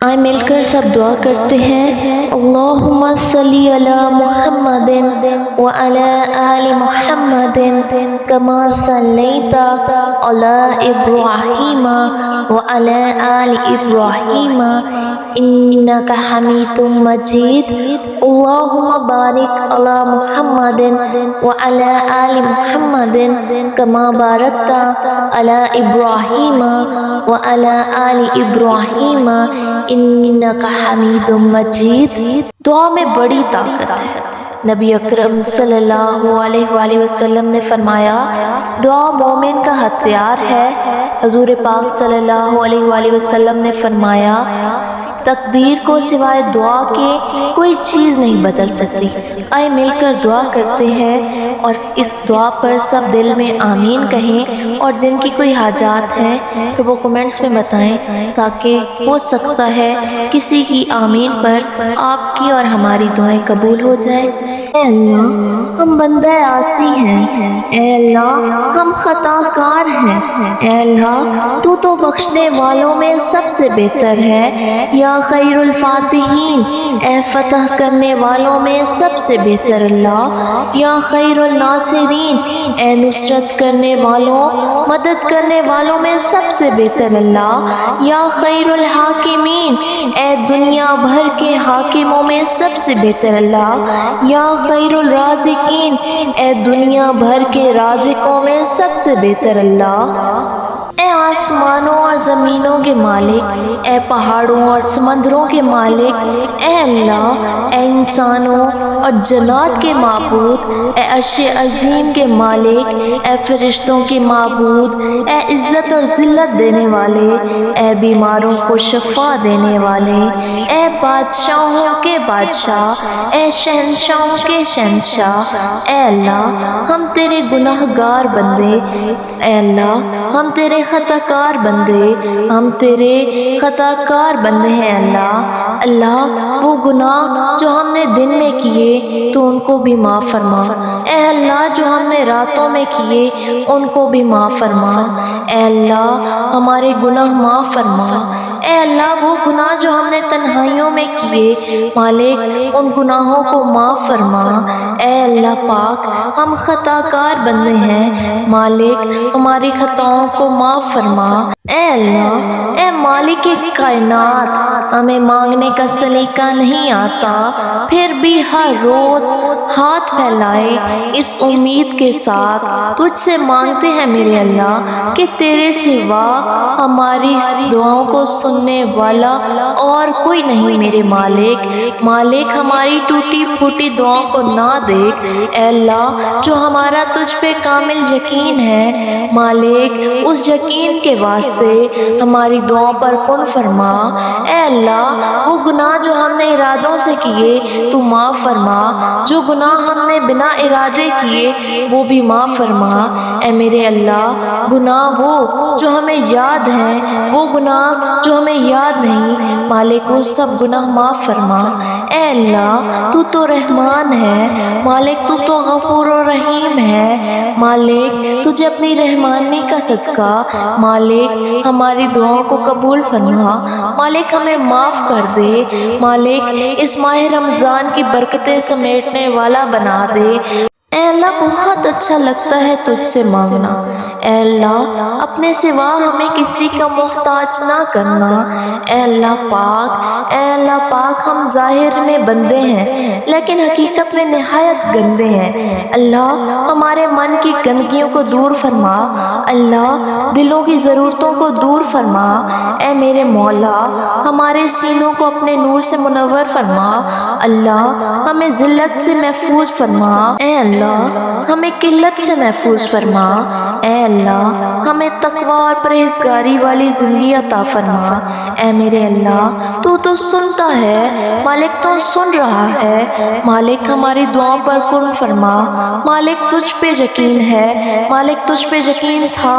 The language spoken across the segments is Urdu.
آئے مل کر سب دعا کرتے ہیں، اللہم صلی علی محمد وعلی آل محمد کما صلیت علی ابراہیم وعلی آل ابراہیم انک حمید مجید، اللہم بارک علی محمد وعلی آل محمد کما بارکت علی ابراہیم وعلی آل ابراہیم انک حمید مجید۔ دعا میں بڑی طاقت ہے۔ نبی اکرم صلی اللہ علیہ وآلہ وسلم نے فرمایا، دعا مومن کا ہتھیار ہے۔ حضور پاک صلی اللہ علیہ وآلہ وسلم نے فرمایا، تقدیر کو سوائے دعا کے کوئی چیز نہیں بدل سکتی۔ آئے مل کر دعا کرتے ہیں اور اس دعا پر سب دل میں آمین کہیں، اور جن کی کوئی حاجات ہیں تو وہ کمنٹس میں بتائیں، تاکہ ہو سکتا ہے کسی کی آمین پر آپ کی اور ہماری دعائیں قبول ہو جائیں۔ اے اللہ ہم بندہ عاصی ہیں، اے اللہ ہم خطا کار ہیں، اے اللہ تو بخشنے والوں میں سب سے بہتر ہے، یا خیر الفاتحین، اے فتح کرنے والوں میں سب سے بہتر اللہ، یا خیر الناصرین، اے نصرت کرنے والوں مدد کرنے والوں میں سب سے بہتر اللہ، یا خیر الحاکمین، اے دنیا بھر کے حاکموں میں سب سے بہتر اللہ، یا خیر الرازقین، اے دنیا بھر کے رازقوں میں سب سے بہتر اللہ۔ اے آسمانوں اور زمینوں کے مالک، اے پہاڑوں اور سمندروں کے مالک، اے اللہ، اے انسانوں اور جنات کے معبود، اے عرش عظیم کے مالک، اے فرشتوں کے معبود، اے عزت اور ذلت دینے والے، اے بیماروں کو شفا دینے والے، اے بادشاہوں کے بادشاہ، اے شہنشاہوں کے شہنشاہ، اے اللہ ہم تیرے گناہ گار بندے، اے اللہ ہم تیرے خطا کار بندے، ہم تیرے خطا کار بندے ہیں اللہ۔ اللہ وہ گناہ جو ہم نے دن میں کیے تو ان کو بھی معاف فرما، اے اللہ جو ہم نے راتوں میں کیے ان کو بھی معاف فرما، اے اللہ ہمارے گناہ معاف فرما، اے اللہ وہ گناہ جو ہم نے تنہائیوں میں کیے مالک ان گناہوں کو معاف فرما، اے اللہ پاک ہم خطا کار بندے ہیں مالک ہماری خطاؤں کو معاف فرما، اے اللہ اے مالک کائنات ہمیں مانگنے کا سلیقہ نہیں آتا، پھر بھی ہر روز ہاتھ پھیلائے اس امید کے ساتھ تجھ سے مانگتے ہیں میرے اللہ کہ تیرے سوا ہماری دعاؤں کو سننے والا اور کوئی نہیں میرے مالک ہماری ٹوٹی پھوٹی دعاؤں کو نہ دیکھ، اے اللہ جو ہمارا تجھ پہ کامل یقین ہے مالک اس یقین کے واسطے ہماری دعاؤں پر کن فرما، اے اللہ وہ گناہ جو ہم نے ارادوں سے کیے تو معاف فرما، جو گناہ ہم نے بنا ارادے کیے وہ بھی معاف فرما، اے میرے اللہ گناہ وہ جو ہمیں یاد ہیں وہ گناہ جو ہمیں یاد نہیں مالک وہ سب گناہ معاف فرما، اے اللہ تو رحمان ہے مالک تو غفور و رحیم ہے مالک، تجھے اپنی رحمانی کا صدقہ مالک ہماری دعاؤں کو قبول فرما، مالک ہمیں معاف کر دے، مالک اس ماہ رمضان کی برکتیں سمیٹنے والا بنا دے، اے اللہ بہت اچھا لگتا ہے تجھ سے مانگنا، اے اللہ اپنے سوا ہمیں کسی کا محتاج نہ کرنا، اے اللہ پاک ہم ظاہر میں بندے ہیں لیکن حقیقت میں نہایت گندے ہیں، اللہ ہمارے من کی گندگیوں کو دور فرما، اللہ دلوں کی ضرورتوں کو دور فرما، اے میرے مولا ہمارے سینوں کو اپنے نور سے منور فرما، اللہ ہمیں ذلت سے محفوظ فرما، اے اللہ ہمیں قلت سے محفوظ فرما، اے اللہ ہمیں تقوی اور پرہیزگاری والی زندگی عطا فرما، اے میرے اللہ تو سنتا ہے مالک تو سن رہا ہے مالک ہماری دعاؤں پر قرب فرما، مالک تجھ پہ یقین ہے مالک تجھ پہ یقین تھا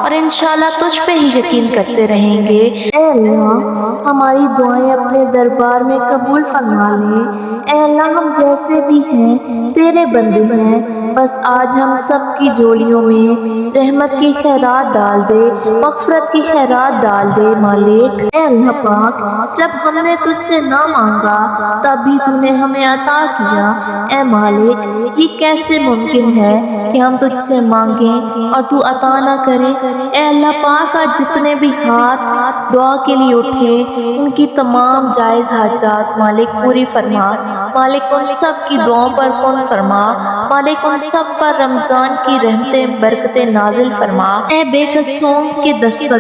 اور انشاءاللہ تجھ پہ ہی یقین کرتے رہیں گے، اے اللہ ہماری دعائیں اپنے دربار میں قبول فرما لے، اے اللہ ہم جیسے بھی ہیں تیرے بندے ہیں بس آج ہم سب کی جوڑیوں میں رحمت کی خیرات ڈال دے، مغفرت کی خیرات ڈال دے مالک۔ اے اللہ پاک، جب ہم نے تجھ سے نہ مانگا تب بھی تو نے ہمیں عطا کیا۔ اے مالک، یہ کیسے ممکن ہے کہ ہم تجھ سے مانگیں اور تو عطا نہ کرے؟ اے اللہ پاک، آج جتنے بھی ہاتھ دعا کے لیے اٹھے ان کی تمام جائز حاجات مالک پوری فرما۔ مالک ان سب کی دعاؤں پر کن فرما۔ مالک ان سب پر رمضان کی رحمتیں برکتیں نازل فرما۔ اے بے قصوں کے دستگیر،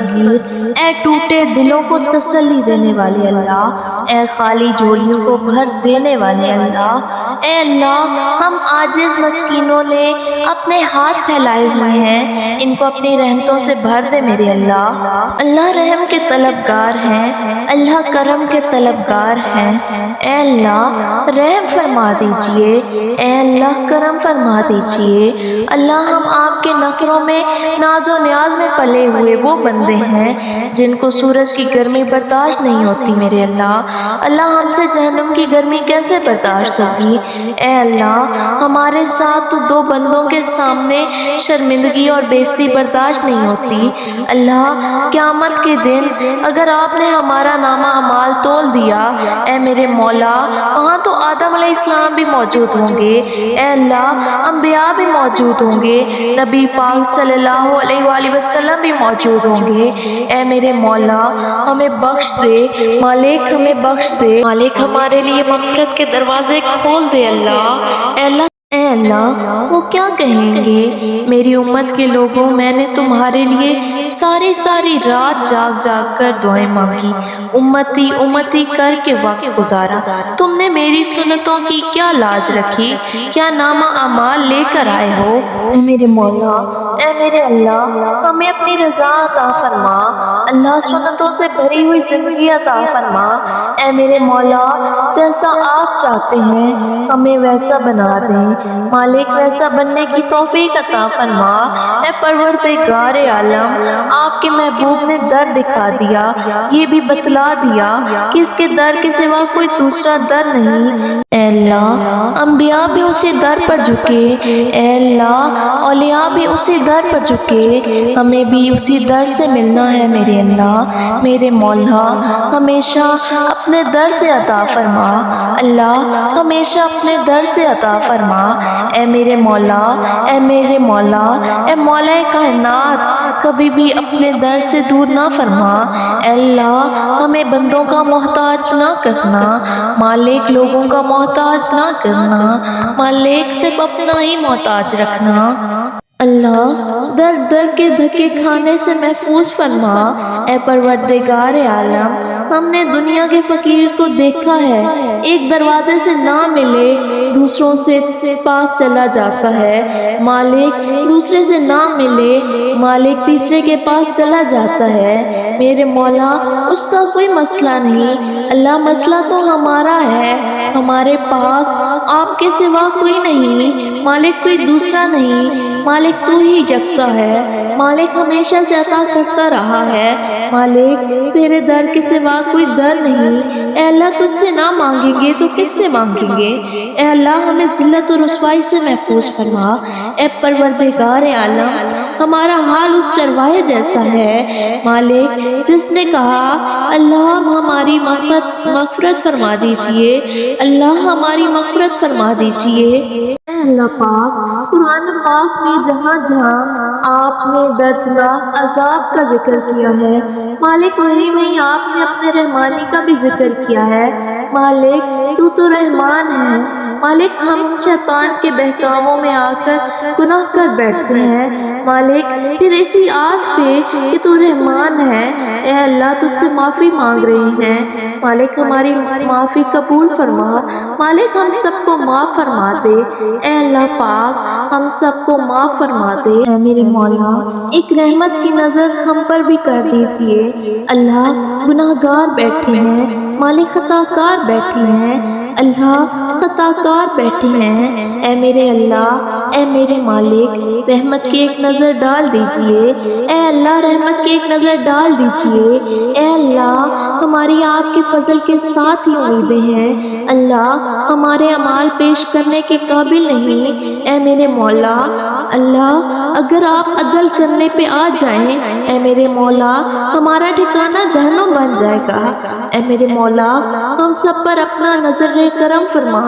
اے ٹوٹے دلوں کو تسلی دینے والے اللہ، اے خالی جھولیوں کو بھر دینے والے اللہ، اے اللہ، ہم عاجز مسکینوں نے اپنے ہاتھ پھیلائے ہوئے ہیں، ان کو اپنی رحمتوں سے بھر دے میرے اللہ۔ اللہ رحم کے طلبگار ہیں، اللہ کرم کے طلبگار ہیں۔ اے اللہ رحم فرما دیجئے، اے اللہ کرم فرما دیجئے۔ اللہ ہم آپ کے نخروں میں ناز و نیاز میں پلے ہوئے وہ بندے ہیں جن کو سورج کی گرمی برداشت نہیں ہوتی میرے اللہ۔ اللہ ہم سے جہنم کی گرمی کیسے برداشت ہوگی؟ اے اللہ ہمارے ساتھ تو دو بندوں کے سامنے شرمندگی اور بےزتی برداشت نہیں ہوتی۔ اللہ قیامت کے دن اگر آپ نے ہمارا نامہ اعمال تول دیا، اے میرے مولا، وہاں تو آدم علیہ السلام بھی موجود ہوں گے، اے اللہ انبیاء بھی موجود ہوں گے، نبی پاک صلی اللہ علیہ وآلہ وسلم بھی موجود ہوں گے۔ اے میرے مولا ہمیں بخش دے مالک، ہمیں بخش دے مالک، ہمارے لیے مغفرت کے دروازے کھول دے اللہ۔ اے اللہ وہ کیا کہیں گے میری امت کے لوگوں، میں نے تمہارے لیے ساری رات جاگ جاگ کر دعائیں مانگی، امتی امتی کر کے وقت گزارا، تم نے میری سنتوں کی کیا لاج رکھی، کیا نامہ اعمال لے کر آئے ہو؟ اے میرے مولا، اے میرے اللہ، ہمیں اپنی رضا عطا فرما، اللہ سنتوں سے بھری ہوئی زندگی عطا فرما۔ اے میرے مولا، جیسا آپ چاہتے ہیں ہمیں ویسا بنا دیں مالک، ویسا بننے کی توفیق عطا فرما۔ اے پروردگار عالم، آپ کے محبوب نے در دکھا دیا، یہ بھی بتلا دیا کہ اس کے در کے سوا کوئی دوسرا در نہیں۔ اے اللہ انبیاء بھی اسی در پر جھکے، اے اللہ اولیاء بھی اسی در پر جھکے، ہمیں بھی اسی در سے ملنا ہے میرے اللہ۔ میرے مولا ہمیشہ اپنے در سے عطا فرما، اللہ ہمیشہ اپنے در سے عطا فرما۔ اے میرے مولا، اے میرے مولا، اے مولا کائنات، کبھی بھی اپنے در سے دور نہ فرما۔ اے اللہ ہمیں بندوں کا محتاج نہ کرنا مالک، لوگوں کا محتاج نہ کرنا مالک، صرف اپنا ہی محتاج رکھنا۔ اللہ در در کے دھکے کھانے سے محفوظ فرما۔ اے پروردگار عالم، ہم نے دنیا کے فقیر کو دیکھا ہے، ایک دروازے سے نہ ملے دوسروں سے پاس چلا جاتا ہے مالک، دوسرے سے نہ ملے مالک تیسرے کے پاس چلا جاتا ہے۔ میرے مولا اس کا کوئی مسئلہ نہیں، اللہ مسئلہ تو ہمارا ہے، ہمارے پاس آپ کے سوا کوئی نہیں مالک، کوئی دوسرا نہیں مالک، تو ہی جگتا ہے مالک، ہمیشہ سے عطا کرتا رہا ہے مالک، تیرے در کے سوا کوئی در نہیں۔ اے اللہ تجھ سے نہ مانگیں گے تو کس سے مانگیں گے؟ اے اللہ ہمیں ذلت و رسوائی سے محفوظ فرما۔ اے پروردگار عالم، ہمارا حال اس چرواہے جیسا ہے مالک جس نے کہا اللہ ہماری مغفرت فرما دیجئے، اللہ ہماری مغفرت فرما دیجئے۔ اے اللہ پاک، قرآن پاک میں جہاں جہاں آپ نے دردناک عذاب کا ذکر کیا ہے مالک، وہیں وہیں آپ نے اپنے رحمانی کا بھی ذکر کیا ہے مالک، تو رحمان ہے مالک، ہم شیطان کے بہکاووں میں آ کر گناہ کر بیٹھتے ہیں مالک، پھر اسی آس پہ کہ تو رحمان ہے اے اللہ تجھ سے معافی مانگ رہے ہیں مالک، ہماری معافی قبول فرما مالک، ہم سب کو معاف فرما دے اے اللہ پاک، ہم سب کو معاف فرما دے۔ اے میرے مولا ایک رحمت کی نظر ہم پر بھی کر دیجئے، اللہ گناہگار بیٹھے ہیں مالک، خطا کار بیٹھے ہیں اللہ، خطا کار بیٹھے ہیں اے میرے اللہ، اے میرے مالک رحمت کی ایک نظر ڈال دیجئے، اے اللہ رحمت کی ایک نظر ڈال دیجئے، اے اللہ ہماری آپ کے فضل کے ساتھ ہی امیدیں ہیں، اللہ ہمارے اعمال پیش کرنے کے قابل نہیں، اے میرے مولا اللہ اگر آپ عدل کرنے پہ آ جائیں اے میرے مولا ہمارا ٹھکانہ جہنم بن جائے گا، اے میرے مولا ہم سب پر اپنا نظر کرم فرما،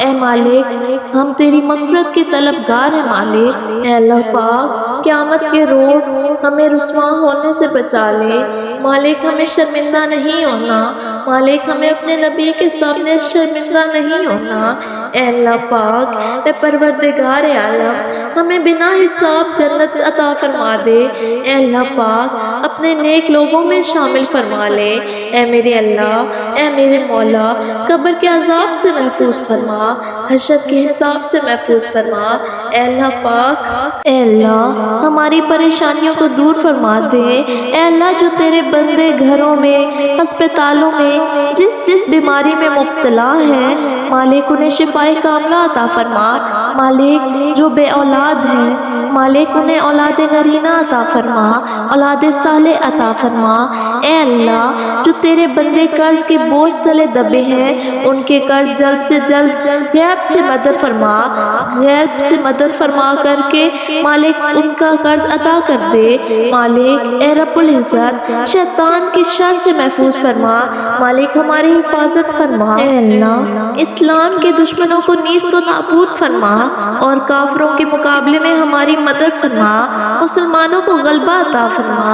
اے مالک ہم تیری مغفرت کے طلبگار ہیں مالک، اے اللہ پاک قیامت کے روز ہمیں رسوا ہونے سے بچا لے، مالک ہمیں شرمندہ نہیں ہونا، مالک ہمیں اپنے نبی کے سامنے شرمندہ نہیں ہونا، اے اللہ پاک اے پروردگار عالم ہمیں بنا حساب جنت عطا فرما دے، اے اللہ پاک اپنے نیک لوگوں میں شامل فرما لے، اے میرے اللہ اے میرے مولا قبر کے عذاب سے محفوظ فرما، حشر کے حساب سے محفوظ فرما، اے اللہ پاک اے اللہ ہماری پریشانیوں کو دور فرما دے، اے اللہ جو تیرے بندے گھروں میں ہسپتالوں میں جس بیماری میں مبتلا ہیں مالک انہیں شفائے کاملہ عطا فرما، مالک جو بے اولاد ہیں مالک انہیں اولاد نرینہ عطا فرما، اولاد صالح عطا فرما، اے اللہ جو تیرے بندے قرض کے بوجھ تلے دبے ہیں ان کے قرض جلد سے جلد غیب سے مدد فرما کر کے مالک ان کا قرض ادا کر دے، مالک اے رب العزت شیطان کی شر سے محفوظ فرما، مالک ہماری حفاظت فرما، اے اللہ اسلام کے دشمنوں کو نیست و نابود فرما اور کافروں کے مقابلے میں ہماری مدد فرما، مسلمانوں کو غلبہ عطا فرما،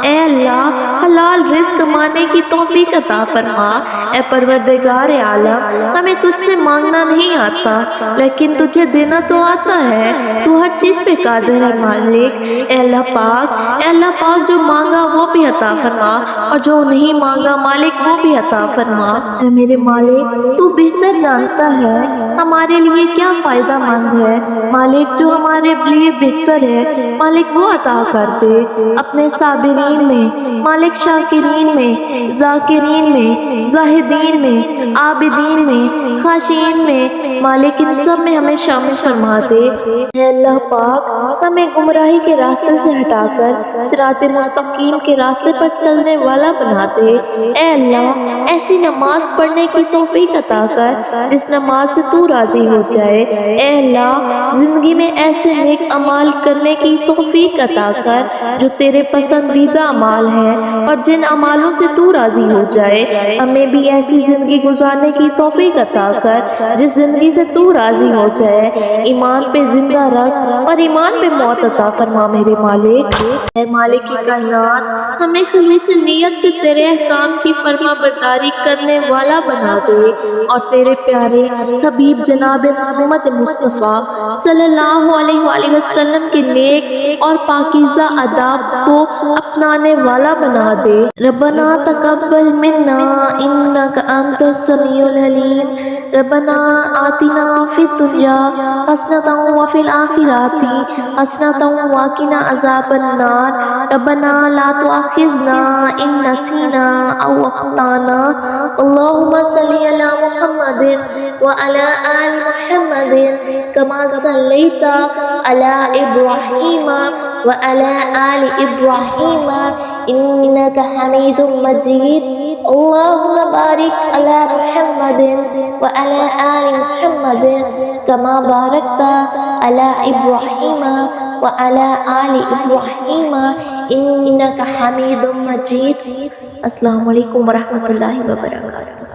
اے اللہ حلال رزق کمانے کی توفیق عطا فرما، اے پروردگار عالم ہمیں تجھ سے مانگنا نہیں آتا لیکن تجھے دینا تو آتا ہے، تو ہر چیز پہ قادر ہے مالک، اے اللہ پاک جو مانگا وہ بھی عطا فرما اور جو نہیں مانگا مالک وہ بھی عطا فرما، اے میرے مالک تو بہتر جانتا ہے ہمارے لیے کیا فائدہ مند ہے، مالک جو ہمارے لیے بہتر ہے مالک وہ عطا کر دے، اپنے صابرین میں مالک شاکرین میں ذاکرین میں زاہدین میں عابدین میں خاشعین میں مالک ان سب میں ہمیں شامل فرما دے، اے اللہ پاک ہمیں گمراہی کے راستے سے ہٹا کر صراط مستقیم کے راستے پر چلنے والا بنا دے، اے اللہ ایسی نماز پڑھنے کی توفیق عطا کر جس نماز سے تو راضی ہو جائے، اے اللہ زندگی میں ایسے نیک اعمال کرنے کی توفیق عطا کر جو تیرے پسندیدہ اعمال ہیں اور جن اعمالوں سے تو راضی ہو جائے، ہمیں بھی ایسی زندگی گزارنے کی توفیق عطا کر جس زندگی سے تو راضی ہو جائے، ایمان پہ زندہ رکھ اور ایمان پہ موت عطا فرما میرے مالک، اے مالک کائنات ہمیں خلوص نیت سے تیرے احکام کی فرما برداری کرنے والا بنا دے اور تیرے پیارے حبیب جناب محمد مصطفیٰ صلی اللہ علیہ وآلہ وسلم کے نیک اور پاکیزہ آداب کو اپنانے والا بنا دے، ربنا تقبل منا انک انت السمیع العلیم، ربنا آتنا فی الدنیا حسنۃ وفی الآخرۃ حسنۃ وقنا عذاب النار، ربنا لا تؤاخذنا ان نسینا او اخطانا، اللہم صلی علی محمد وعلی آل محمد کما صلیت علی ابراہیم وعلی آل ابراہیم انک حمید مجید، اللہم بارک علی محمد وعلی آل محمد کما بارکت علی ابراہیم وعلی آل ابراہیم انک حمید مجید۔ السلام علیکم ورحمۃ اللہ وبرکاتہ۔